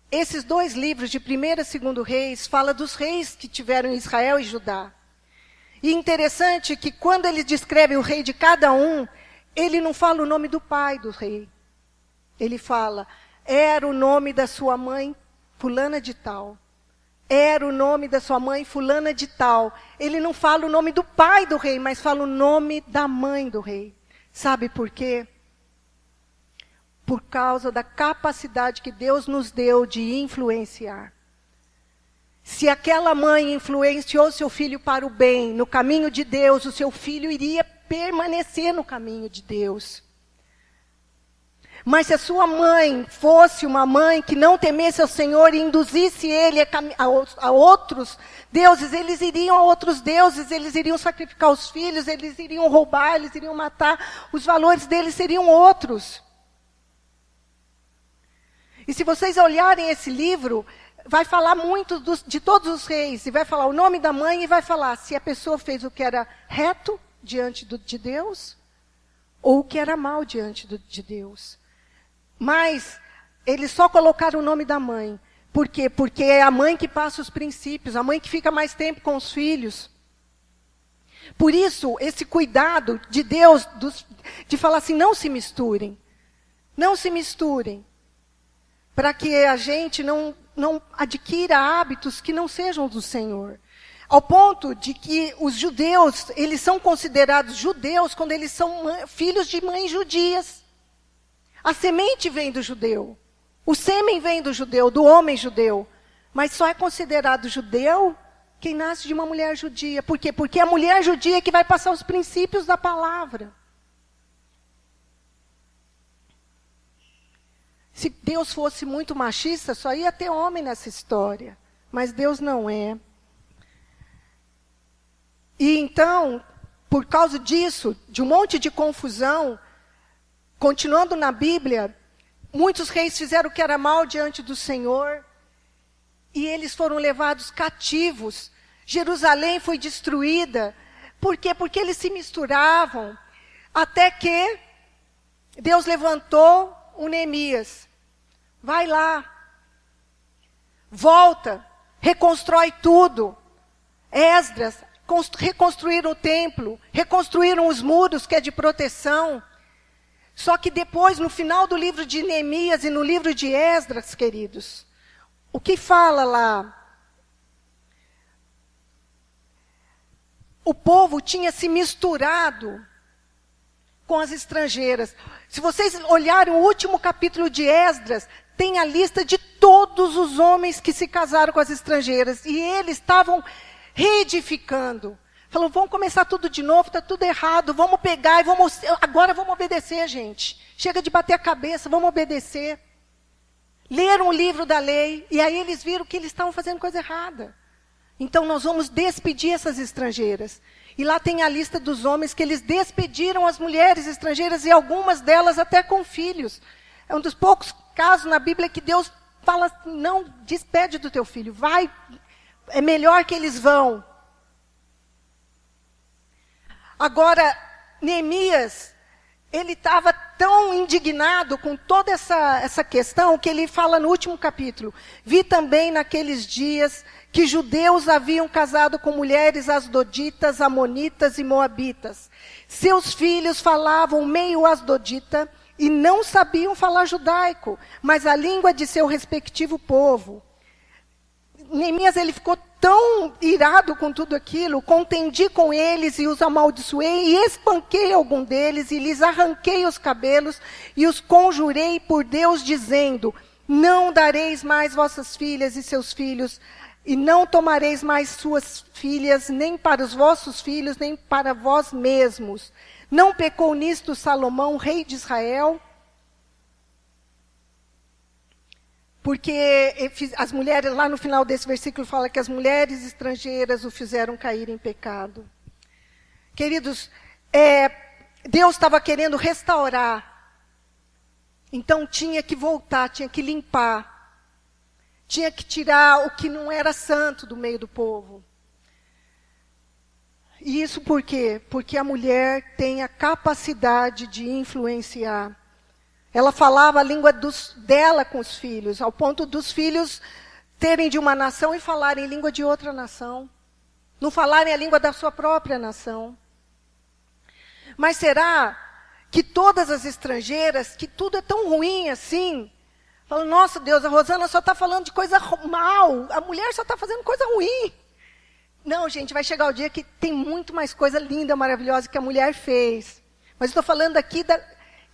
esses dois livros de 1º e 2º Reis fala dos reis que tiveram em Israel e Judá. E interessante que quando ele descreve o rei de cada um, ele não fala o nome do pai do rei. Ele fala, era o nome da sua mãe fulana de tal. Era o nome da sua mãe fulana de tal. Ele não fala o nome do pai do rei, mas fala o nome da mãe do rei. Sabe por quê? Por causa da capacidade que Deus nos deu de influenciar. Se aquela mãe influenciou seu filho para o bem, no caminho de Deus, o seu filho iria permanecer no caminho de Deus. Mas se a sua mãe fosse uma mãe que não temesse ao Senhor e induzisse ele a outros deuses, eles iriam a outros deuses, eles iriam sacrificar os filhos, eles iriam roubar, eles iriam matar, os valores deles seriam outros. E se vocês olharem esse livro, vai falar muito de todos os reis, e vai falar o nome da mãe, e vai falar se a pessoa fez o que era reto diante de Deus, ou o que era mal diante de Deus. Mas eles só colocaram o nome da mãe. Por quê? Porque é a mãe que passa os princípios, a mãe que fica mais tempo com os filhos. Por isso, esse cuidado de Deus, de falar assim, não se misturem. Não se misturem. Para que a gente não adquira hábitos que não sejam do Senhor. Ao ponto de que os judeus, eles são considerados judeus quando eles são filhos de mães judias. A semente vem do judeu. O sêmen vem do judeu, do homem judeu. Mas só é considerado judeu quem nasce de uma mulher judia. Por quê? Porque é a mulher judia que vai passar os princípios da palavra. Se Deus fosse muito machista, só ia ter homem nessa história. Mas Deus não é. E então, por causa disso, de um monte de confusão, continuando na Bíblia, muitos reis fizeram o que era mal diante do Senhor, e eles foram levados cativos. Jerusalém foi destruída. Por quê? Porque eles se misturavam, até que Deus levantou o Neemias. Vai lá, volta, reconstrói tudo. Esdras, reconstruíram o templo, reconstruíram os muros, que é de proteção. Só que depois, no final do livro de Neemias e no livro de Esdras, queridos, o que fala lá? O povo tinha se misturado com as estrangeiras. Se vocês olharem o último capítulo de Esdras, tem a lista de todos os homens que se casaram com as estrangeiras. E eles estavam reedificando. Falou, vamos começar tudo de novo, está tudo errado, vamos pegar e agora vamos obedecer, gente. Chega de bater a cabeça, vamos obedecer. Leram o livro da lei, e aí eles viram que eles estavam fazendo coisa errada. Então nós vamos despedir essas estrangeiras. E lá tem a lista dos homens que eles despediram as mulheres estrangeiras, e algumas delas até com filhos. É um dos poucos casos na Bíblia que Deus fala assim, não, despede do teu filho, vai, é melhor que eles vão. Agora, Neemias, ele estava tão indignado com toda essa questão, que ele fala no último capítulo. Vi também naqueles dias que judeus haviam casado com mulheres asdoditas, amonitas e moabitas. Seus filhos falavam meio asdodita e não sabiam falar judaico, mas a língua de seu respectivo povo. Neemias, ele ficou tão irado com tudo aquilo, contendi com eles e os amaldiçoei, e espanquei algum deles, e lhes arranquei os cabelos, e os conjurei por Deus, dizendo, não dareis mais vossas filhas e seus filhos, e não tomareis mais suas filhas, nem para os vossos filhos, nem para vós mesmos. Não pecou nisto Salomão, rei de Israel? Porque as mulheres, lá no final desse versículo, fala que as mulheres estrangeiras o fizeram cair em pecado. Queridos, Deus estava querendo restaurar. Então tinha que voltar, tinha que limpar. Tinha que tirar o que não era santo do meio do povo. E isso por quê? Porque a mulher tem a capacidade de influenciar. Ela falava a língua dela com os filhos, ao ponto dos filhos terem de uma nação e falarem língua de outra nação. Não falarem a língua da sua própria nação. Mas será que todas as estrangeiras, que tudo é tão ruim assim, falam, nossa Deus, a Rosana só está falando de coisa mal, a mulher só está fazendo coisa ruim. Não, gente, vai chegar o dia que tem muito mais coisa linda, maravilhosa que a mulher fez. Mas estou falando aqui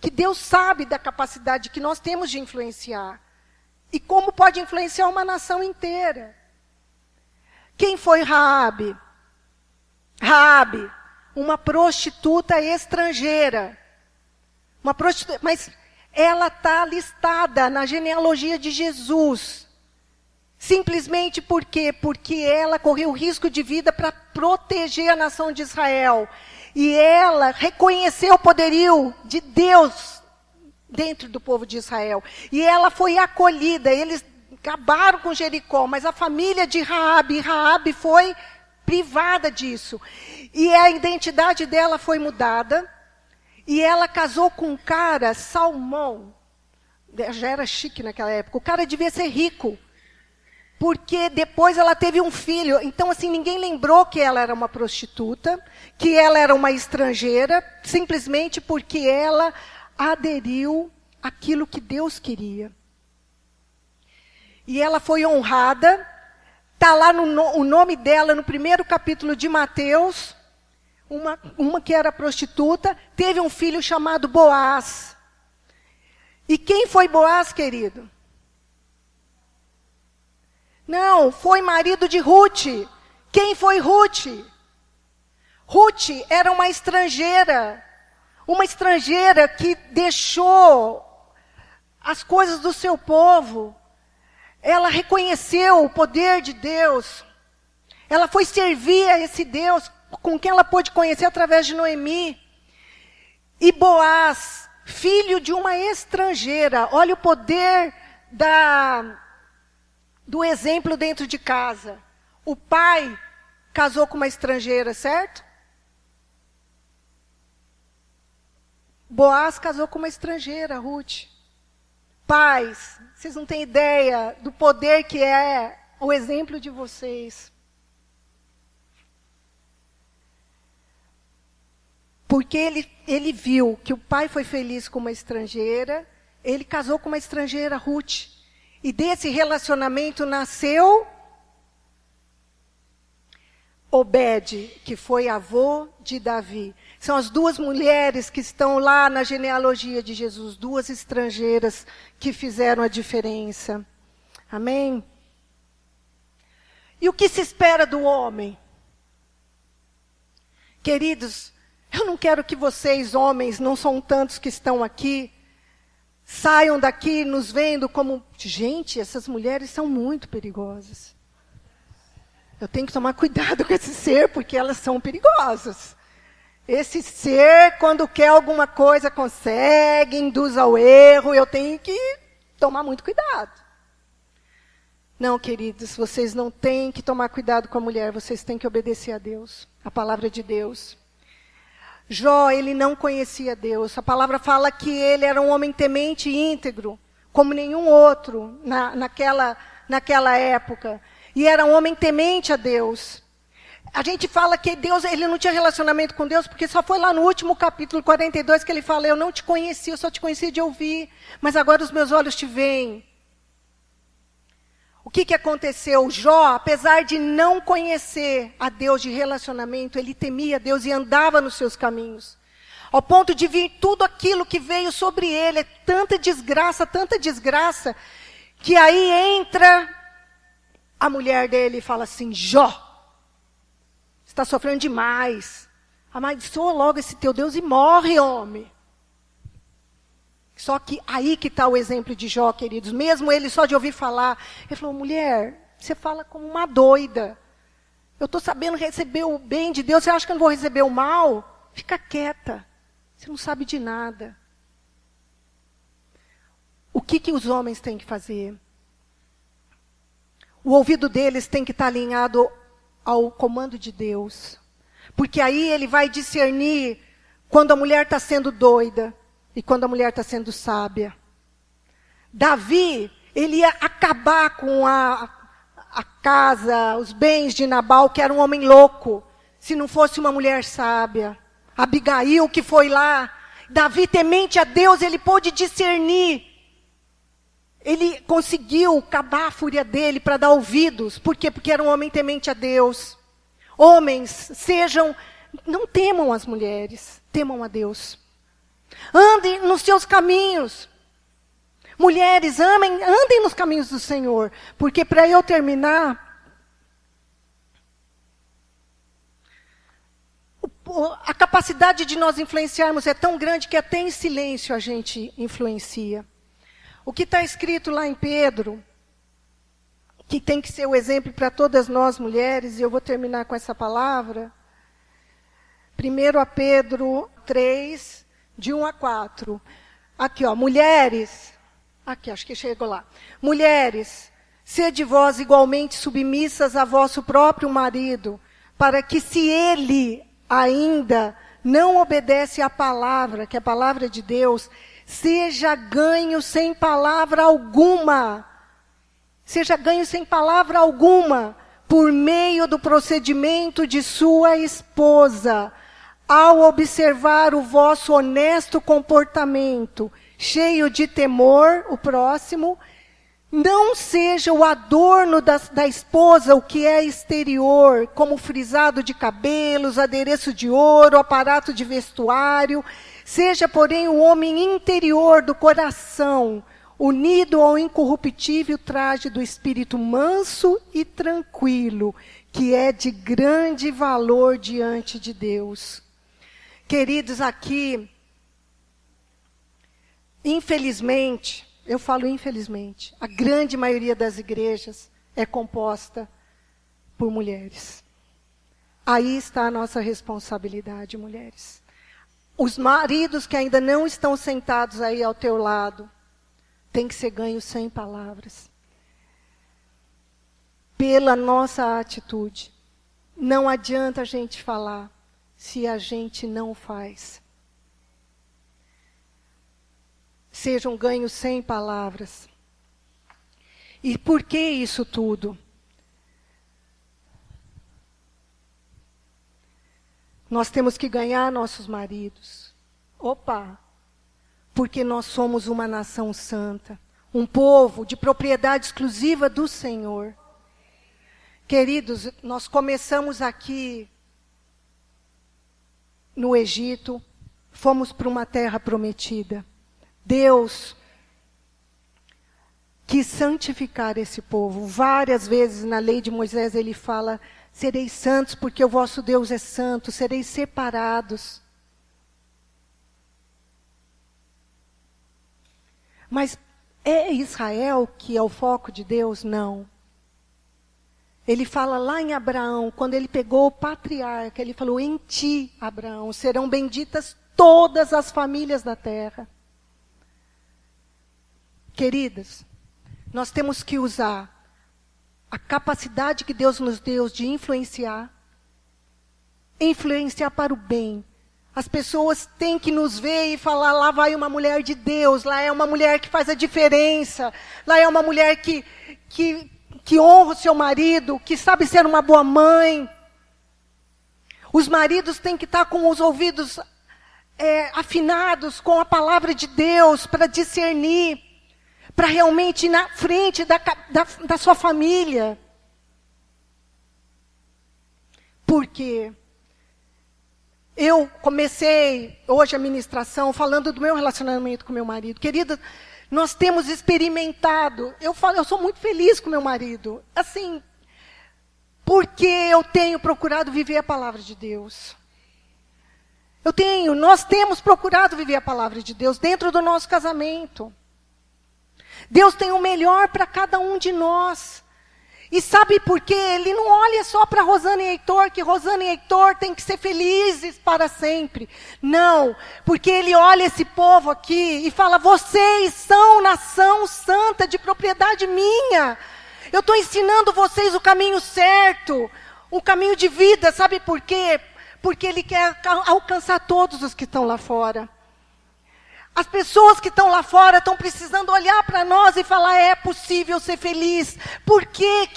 que Deus sabe da capacidade que nós temos de influenciar. E como pode influenciar uma nação inteira. Quem foi Raabe? Raabe, uma prostituta estrangeira. Uma prostituta, mas ela está listada na genealogia de Jesus. Simplesmente por quê? Porque ela correu risco de vida para proteger a nação de Israel. E ela reconheceu o poderio de Deus dentro do povo de Israel. E ela foi acolhida. Eles acabaram com Jericó, mas a família de Raabe foi privada disso. E a identidade dela foi mudada. E ela casou com um cara, Salmão. Já era chique naquela época. O cara devia ser rico. Porque depois ela teve um filho. Então, assim, ninguém lembrou que ela era uma prostituta, que ela era uma estrangeira, simplesmente porque ela aderiu àquilo que Deus queria. E ela foi honrada. Está lá o nome dela no primeiro capítulo de Mateus. Uma que era prostituta, teve um filho chamado Boaz. E quem foi Boaz, querido? Não, foi marido de Ruth. Quem foi Ruth? Ruth era uma estrangeira que deixou as coisas do seu povo. Ela reconheceu o poder de Deus. Ela foi servir a esse Deus com quem ela pôde conhecer através de Noemi. E Boaz, filho de uma estrangeira, olha o poder do exemplo dentro de casa. O pai casou com uma estrangeira, certo? Boaz casou com uma estrangeira, Ruth. Pais, vocês não têm ideia do poder que é o exemplo de vocês. Porque ele viu que o pai foi feliz com uma estrangeira, ele casou com uma estrangeira, Ruth. E desse relacionamento nasceu Obed, que foi avô de Davi. São as duas mulheres que estão lá na genealogia de Jesus, duas estrangeiras que fizeram a diferença. Amém? E o que se espera do homem? Queridos, eu não quero que vocês, homens, não são tantos que estão aqui, saiam daqui nos vendo como, gente, essas mulheres são muito perigosas. Eu tenho que tomar cuidado com esse ser, porque elas são perigosas. Esse ser, quando quer alguma coisa, consegue, induz ao erro, eu tenho que tomar muito cuidado. Não, queridos, vocês não têm que tomar cuidado com a mulher, vocês têm que obedecer a Deus, a palavra de Deus. Jó, ele não conhecia Deus. A palavra fala que ele era um homem temente e íntegro, como nenhum outro naquela época. E era um homem temente a Deus. A gente fala que Deus, ele não tinha relacionamento com Deus, porque só foi lá no último capítulo 42 que ele fala, eu não te conheci, eu só te conheci de ouvir, mas agora os meus olhos te veem. O que aconteceu? Jó, apesar de não conhecer a Deus de relacionamento, ele temia Deus e andava nos seus caminhos. Ao ponto de vir tudo aquilo que veio sobre ele, tanta desgraça, que aí entra a mulher dele e fala assim, Jó, você está sofrendo demais. Amaldiçoa logo esse teu Deus e morre, homem. Só que aí que está o exemplo de Jó, queridos. Mesmo ele só de ouvir falar, ele falou, mulher, você fala como uma doida. Eu estou sabendo receber o bem de Deus, você acha que eu não vou receber o mal? Fica quieta, você não sabe de nada. O que os homens têm que fazer? O ouvido deles tem que estar alinhado ao comando de Deus. Porque aí ele vai discernir quando a mulher está sendo doida e quando a mulher está sendo sábia. Davi, ele ia acabar com a casa, os bens de Nabal, que era um homem louco, se não fosse uma mulher sábia. Abigail, que foi lá, Davi, temente a Deus, ele pôde discernir. Ele conseguiu acabar a fúria dele para dar ouvidos. Por quê? Porque era um homem temente a Deus. Homens, não temam as mulheres, temam a Deus. Andem nos seus caminhos. Mulheres, andem nos caminhos do Senhor. Porque para eu terminar, a capacidade de nós influenciarmos é tão grande que até em silêncio a gente influencia. O que está escrito lá em Pedro, que tem que ser o exemplo para todas nós mulheres, e eu vou terminar com essa palavra. 1 Pedro 3, de 1 a 4. Aqui, ó, mulheres, aqui, acho que chegou lá. Mulheres, sede vós igualmente submissas a vosso próprio marido, para que se ele ainda não obedece à palavra, que é a palavra de Deus, seja ganho sem palavra alguma. Seja ganho sem palavra alguma, por meio do procedimento de sua esposa, ao observar o vosso honesto comportamento, cheio de temor, o próximo, não seja o adorno da esposa o que é exterior, como frisado de cabelos, adereço de ouro, aparato de vestuário. Seja, porém, o homem interior do coração, unido ao incorruptível traje do espírito manso e tranquilo, que é de grande valor diante de Deus. Queridos, aqui, infelizmente, eu falo infelizmente, a grande maioria das igrejas é composta por mulheres. Aí está a nossa responsabilidade, mulheres. Os maridos que ainda não estão sentados aí ao teu lado, tem que ser ganho sem palavras. Pela nossa atitude. Não adianta a gente falar se a gente não faz. sejam ganhos sem palavras. E por que isso tudo? Nós temos que ganhar nossos maridos. Opa! Porque nós somos uma nação santa, um povo de propriedade exclusiva do Senhor. Queridos, nós começamos aqui no Egito, fomos para uma terra prometida. Deus quis santificar esse povo. Várias vezes na lei de Moisés ele fala: sereis santos porque o vosso Deus é santo, sereis separados. Mas é Israel que é o foco de Deus? Não. Ele fala lá em Abraão, quando ele pegou o patriarca, ele falou: em ti, Abraão, serão benditas todas as famílias da terra. Queridas, nós temos que usar a capacidade que Deus nos deu de influenciar para o bem. As pessoas têm que nos ver e falar: lá vai uma mulher de Deus, lá é uma mulher que faz a diferença, lá é uma mulher que honra o seu marido, que sabe ser uma boa mãe. Os maridos têm que estar com os ouvidos afinados com a palavra de Deus para discernir, para realmente ir na frente da sua família. Porque eu comecei hoje a ministração falando do meu relacionamento com meu marido. Querida, nós temos experimentado, eu sou muito feliz com meu marido, assim, porque eu tenho procurado viver a palavra de Deus. Nós temos procurado viver a palavra de Deus dentro do nosso casamento. Deus tem o melhor para cada um de nós. E sabe por quê? Ele não olha só para Rosana e Heitor, que Rosana e Heitor têm que ser felizes para sempre. Não, porque ele olha esse povo aqui e fala: vocês são nação santa de propriedade minha. Eu estou ensinando vocês o caminho certo, o caminho de vida. Sabe por quê? Porque ele quer alcançar todos os que estão lá fora. As pessoas que estão lá fora estão precisando olhar para nós e falar: é possível ser feliz. Por que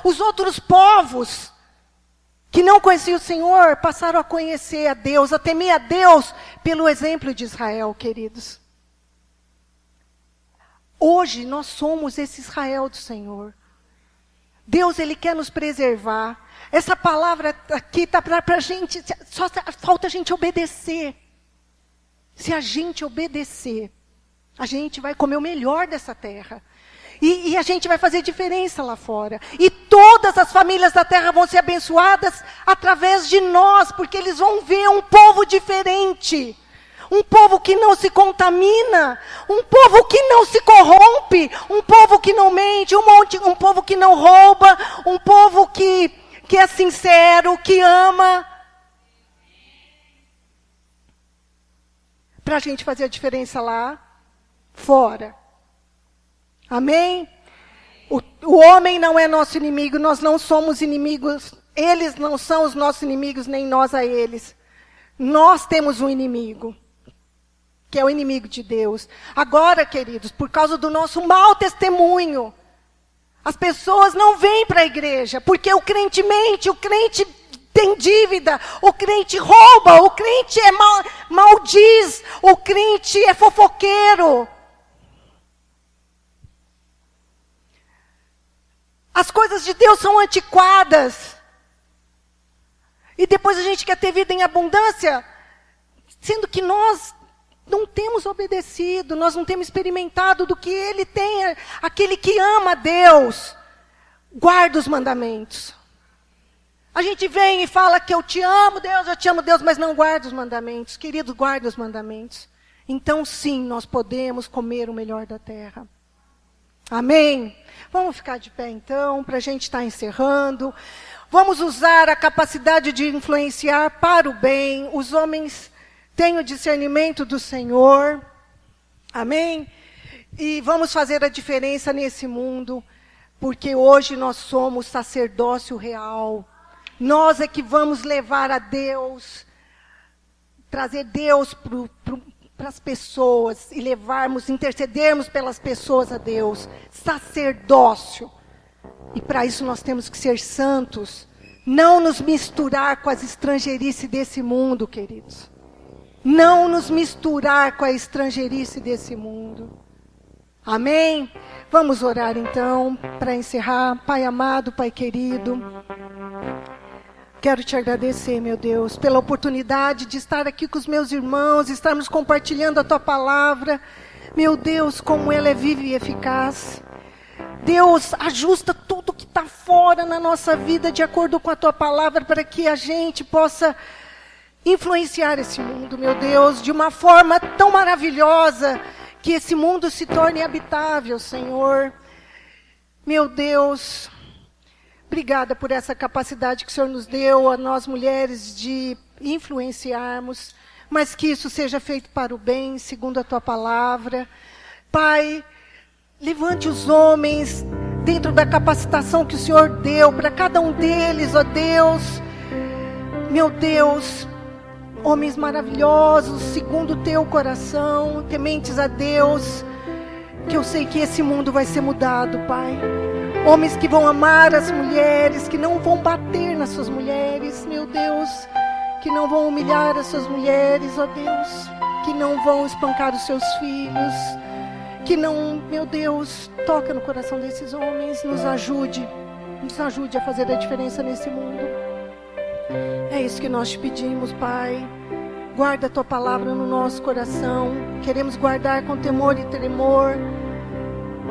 os outros povos que não conheciam o Senhor passaram a conhecer a Deus, a temer a Deus pelo exemplo de Israel, queridos? Hoje nós somos esse Israel do Senhor. Deus, Ele quer nos preservar. Essa palavra aqui está para a gente, só falta a gente obedecer. Se a gente obedecer, a gente vai comer o melhor dessa terra. E a gente vai fazer diferença lá fora. E todas as famílias da terra vão ser abençoadas através de nós, porque eles vão ver um povo diferente. Um povo que não se contamina, um povo que não se corrompe, um povo que não mente, um povo que não rouba, um povo que é sincero, que ama. Para a gente fazer a diferença lá fora. Amém? O homem não é nosso inimigo, nós não somos inimigos, eles não são os nossos inimigos, nem nós a eles. Nós temos um inimigo, que é o inimigo de Deus. Agora, queridos, por causa do nosso mau testemunho, as pessoas não vêm para a igreja, porque o crente mente, o crente tem dívida, o crente rouba, o crente maldiz, o crente é fofoqueiro. As coisas de Deus são antiquadas. E depois a gente quer ter vida em abundância, sendo que nós não temos obedecido, nós não temos experimentado do que Ele tem. Aquele que ama a Deus, guarda os mandamentos. A gente vem e fala que eu te amo, Deus, mas não guarda os mandamentos. Querido, guarda os mandamentos. Então, sim, nós podemos comer o melhor da terra. Amém? Vamos ficar de pé, então, para a gente estar encerrando. Vamos usar a capacidade de influenciar para o bem. Os homens têm o discernimento do Senhor. Amém? E vamos fazer a diferença nesse mundo, porque hoje nós somos sacerdócio real. Nós é que vamos levar a Deus, trazer Deus para as pessoas e levarmos, intercedermos pelas pessoas a Deus. Sacerdócio. E para isso nós temos que ser santos. Não nos misturar com as estrangeirices desse mundo, queridos. Não nos misturar com a estrangeirice desse mundo. Amém? Vamos orar então, para encerrar. Pai amado, Pai querido, quero te agradecer, meu Deus, pela oportunidade de estar aqui com os meus irmãos, estarmos compartilhando a Tua palavra. Meu Deus, como ela é viva e eficaz. Deus, ajusta tudo que está fora na nossa vida de acordo com a Tua palavra, para que a gente possa influenciar esse mundo, meu Deus, de uma forma tão maravilhosa, que esse mundo se torne habitável, Senhor. Meu Deus, obrigada por essa capacidade que o Senhor nos deu, a nós mulheres, de influenciarmos, mas que isso seja feito para o bem, segundo a Tua palavra. Pai, levante os homens dentro da capacitação que o Senhor deu para cada um deles, ó Deus. Meu Deus, homens maravilhosos, segundo o Teu coração, tementes a Deus, que eu sei que esse mundo vai ser mudado, Pai. Homens que vão amar as mulheres, que não vão bater nas suas mulheres, meu Deus, que não vão humilhar as suas mulheres, ó Deus, que não vão espancar os seus filhos, que não, meu Deus, toca no coração desses homens, nos ajude a fazer a diferença nesse mundo. É isso que nós te pedimos, Pai. Guarda a Tua palavra no nosso coração. Queremos guardar com temor e tremor,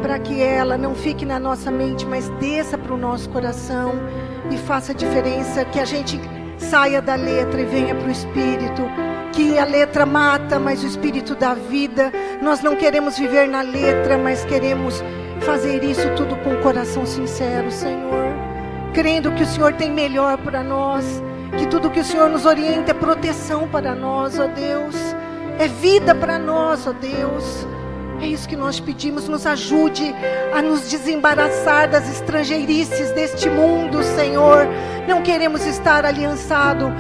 para que ela não fique na nossa mente, mas desça para o nosso coração e faça a diferença, que a gente saia da letra e venha para o Espírito. Que a letra mata, mas o Espírito dá vida. Nós não queremos viver na letra, mas queremos fazer isso tudo com o coração sincero, Senhor. Crendo que o Senhor tem melhor para nós, que tudo que o Senhor nos orienta é proteção para nós, ó Deus. É vida para nós, ó Deus. É isso que nós pedimos, nos ajude a nos desembaraçar das estrangeirices deste mundo, Senhor. Não queremos estar aliançados.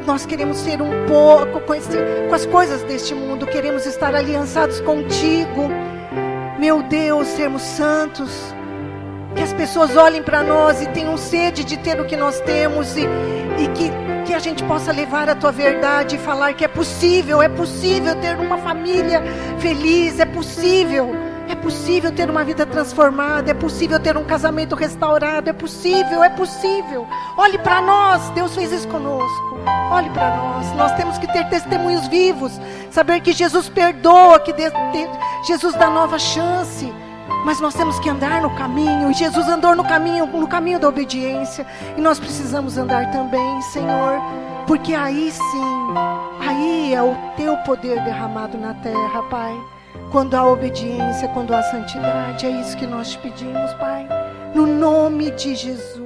Nós queremos ser um pouco com as coisas deste mundo. Queremos estar aliançados contigo. Meu Deus, sermos santos. Que as pessoas olhem para nós e tenham sede de ter o que nós temos. E que a gente possa levar a Tua verdade e falar que é possível ter uma família feliz. É possível ter uma vida transformada. É possível ter um casamento restaurado. É possível. Olhe para nós, Deus fez isso conosco. Olhe para nós temos que ter testemunhos vivos, saber que Jesus perdoa, que Jesus dá nova chance, mas nós temos que andar no caminho, e Jesus andou no caminho da obediência, e nós precisamos andar também, Senhor, porque aí sim, aí é o Teu poder derramado na terra, Pai, quando há obediência, quando há santidade. É isso que nós te pedimos, Pai, no nome de Jesus.